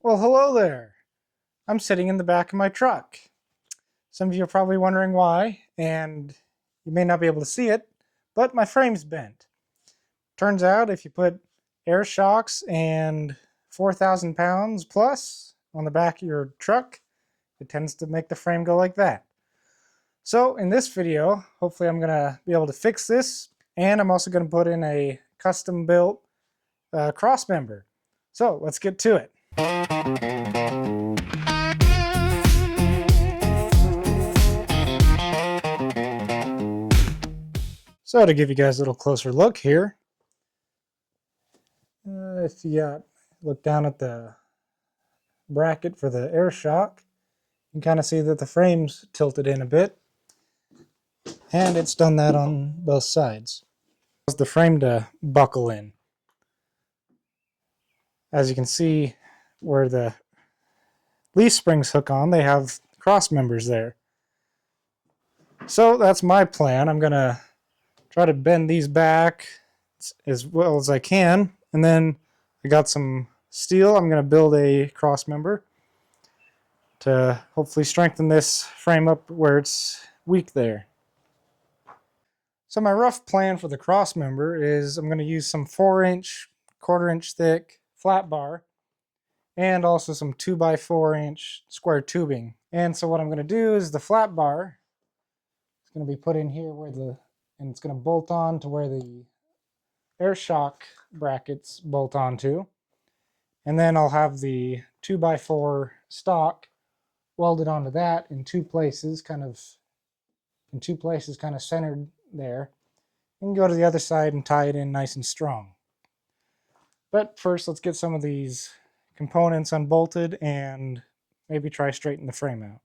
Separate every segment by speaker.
Speaker 1: Well, hello there. I'm sitting in the back of my truck. Some of you are probably wondering why, and you may not be able to see it, but my frame's bent. Turns out if you put air shocks and 4,000 pounds plus on the back of your truck, it tends to make the frame go like that. So in this video, hopefully I'm going to be able to fix this, and I'm also going to put in a custom built cross member. So let's get to it. So to give you guys a little closer look here, if you look down at the bracket for the air shock, you can kind of see that the frame's tilted in a bit, and it's done that on both sides. Allows the frame to buckle in. As you can see where the leaf springs hook on, they have cross members there. So that's my plan. I'm going to try to bend these back as well as I can, and then I got some steel. I'm going to build a cross member to hopefully strengthen this frame up where it's weak there. So my rough plan for the cross member is I'm going to use some 4-inch, 1/4-inch thick flat bar, and also some 2x4-inch square tubing. And so what I'm going to do is the flat bar is going to be put in here and it's going to bolt on to where the air shock brackets bolt onto. And then I'll have the 2x4 stock welded onto that in two places, kind of centered there. And go to the other side and tie it in nice and strong. But first, let's get some of these components unbolted and maybe try straightening the frame out.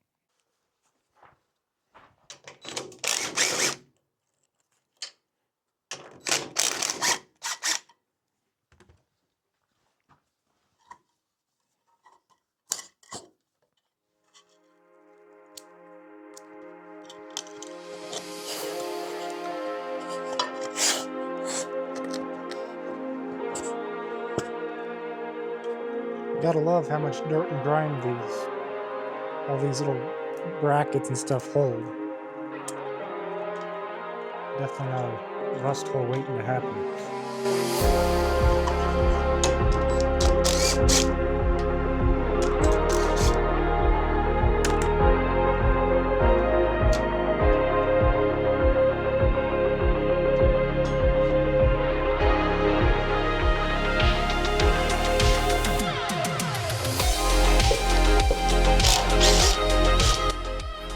Speaker 1: Gotta love how much dirt and grime all these little brackets and stuff hold. Definitely not a rust hole waiting to happen.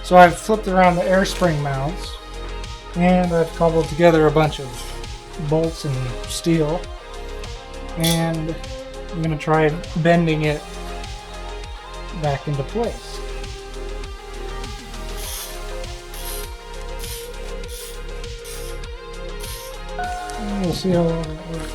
Speaker 1: So I've flipped around the air spring mounts, and I've cobbled together a bunch of bolts and steel, and I'm going to try bending it back into place. And we'll see how well it works.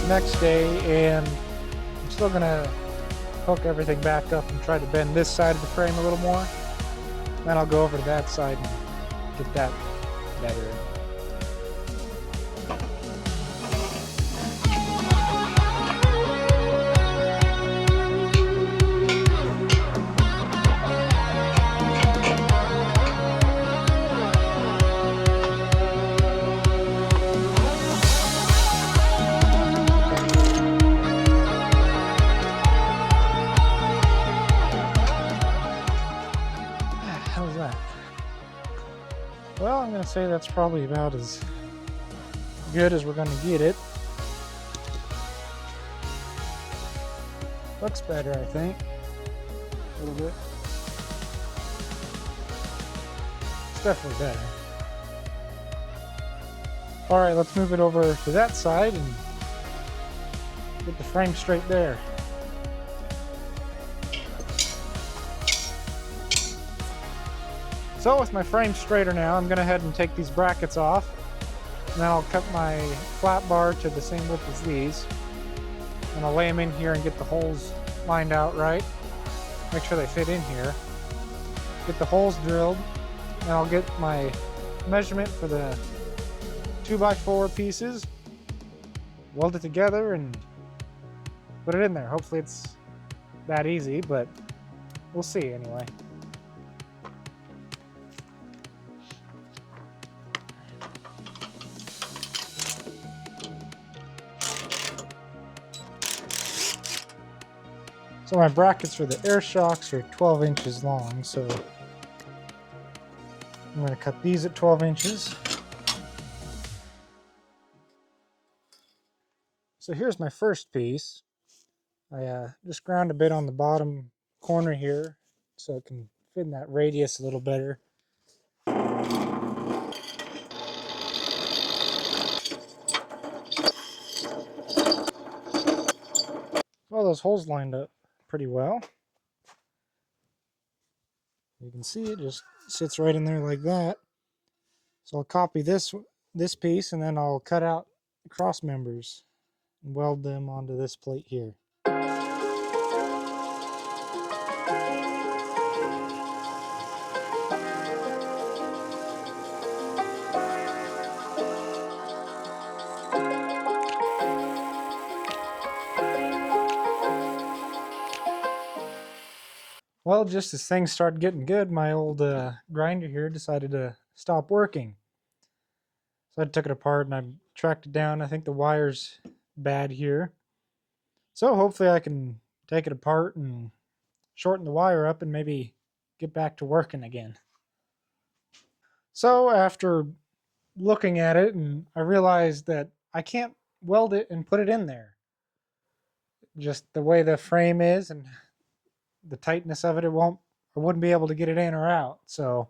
Speaker 1: Next day, and I'm still gonna hook everything back up and try to bend this side of the frame a little more. Then I'll go over to that side and get that better. I'd say that's probably about as good as we're going to get it. Looks better, I think. A little bit. It's definitely better. Alright, let's move it over to that side and get the frame straight there. So with my frame straighter now, I'm going to head and take these brackets off. And then I'll cut my flat bar to the same width as these. And I'll lay them in here and get the holes lined out right. Make sure they fit in here. Get the holes drilled. And I'll get my measurement for the 2x4 pieces. Weld it together and put it in there. Hopefully it's that easy, but we'll see anyway. So my brackets for the air shocks are 12 inches long, so I'm going to cut these at 12 inches. So here's my first piece. I just ground a bit on the bottom corner here so it can fit in that radius a little better. Well, those holes lined up pretty well. You can see it just sits right in there like that. So I'll copy this piece and then I'll cut out the cross members and weld them onto this plate here. Well, just as things started getting good, my old grinder here decided to stop working. So I took it apart and I tracked it down. I think the wire's bad here. So hopefully I can take it apart and shorten the wire up and maybe get back to working again. So after looking at it, and I realized that I can't weld it and put it in there. Just the way the frame is and the tightness of it, I wouldn't be able to get it in or out. So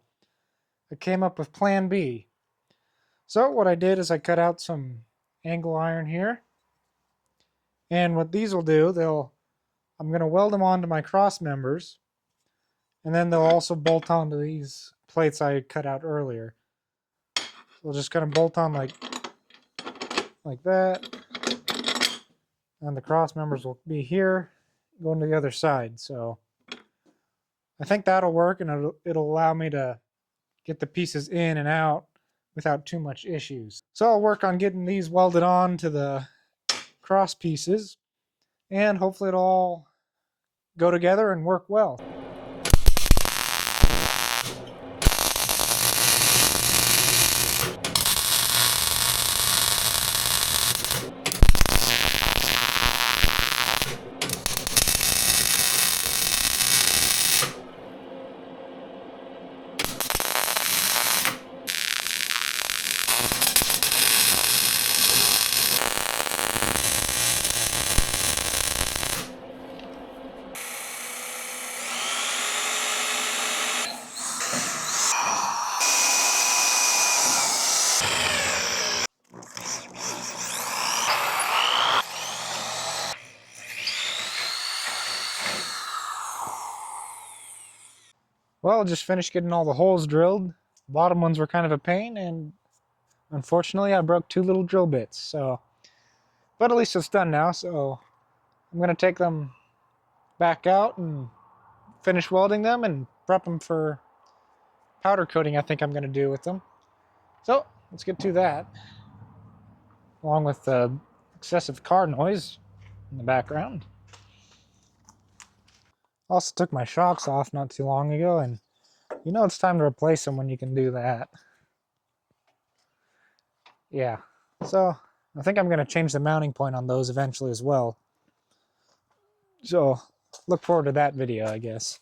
Speaker 1: I came up with plan B. So what I did is I cut out some angle iron here. And what these will do, I'm going to weld them onto my cross members. And then they'll also bolt onto these plates I cut out earlier. So we'll just kind of bolt on like that. And the cross members will be here, going to the other side. So I think that'll work, and it'll allow me to get the pieces in and out without too much issues. So I'll work on getting these welded on to the cross pieces, and hopefully it'll all go together and work well. Well, just finished getting all the holes drilled. The bottom ones were kind of a pain, and unfortunately I broke 2 little drill bits. But at least it's done now, so I'm going to take them back out and finish welding them and prep them for powder coating I think I'm going to do with them. So let's get to that, along with the excessive car noise in the background. Also took my shocks off not too long ago, and you know it's time to replace them when you can do that. Yeah, so I think I'm going to change the mounting point on those eventually as well. So look forward to that video, I guess.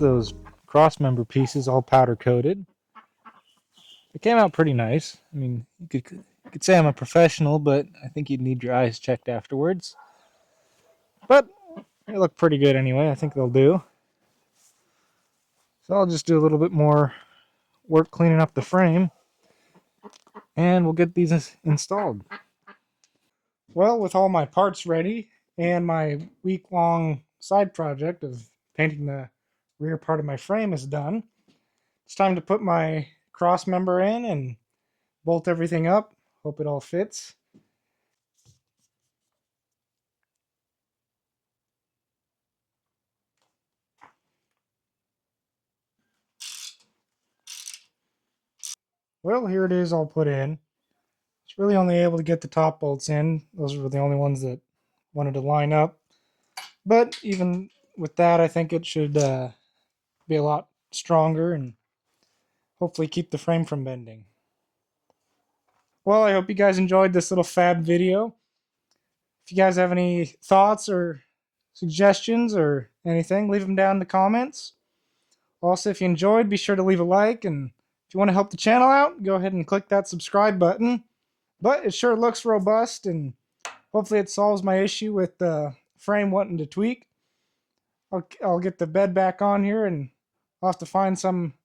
Speaker 1: those cross member pieces all powder coated. It came out pretty nice. I mean, you could say I'm a professional, but I think you'd need your eyes checked afterwards. But they look pretty good anyway. I think they'll do. So I'll just do a little bit more work cleaning up the frame, and we'll get these installed. Well, with all my parts ready and my week-long side project of painting the rear part of my frame is done, it's time to put my cross member in and bolt everything up. Hope it all fits. Well, here it is all put in. It's really only able to get the top bolts in. Those were the only ones that wanted to line up. But even with that, I think it should be a lot stronger and hopefully keep the frame from bending. Well, I hope you guys enjoyed this little fab video. If you guys have any thoughts or suggestions or anything, leave them down in the comments. Also, if you enjoyed, be sure to leave a like, and if you want to help the channel out, go ahead and click that subscribe button. But it sure looks robust, and hopefully it solves my issue with the frame wanting to tweak. I'll get the bed back on here, and I'll have to find some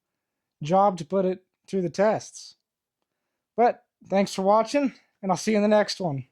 Speaker 1: job to put it through the tests. But thanks for watching, and I'll see you in the next one.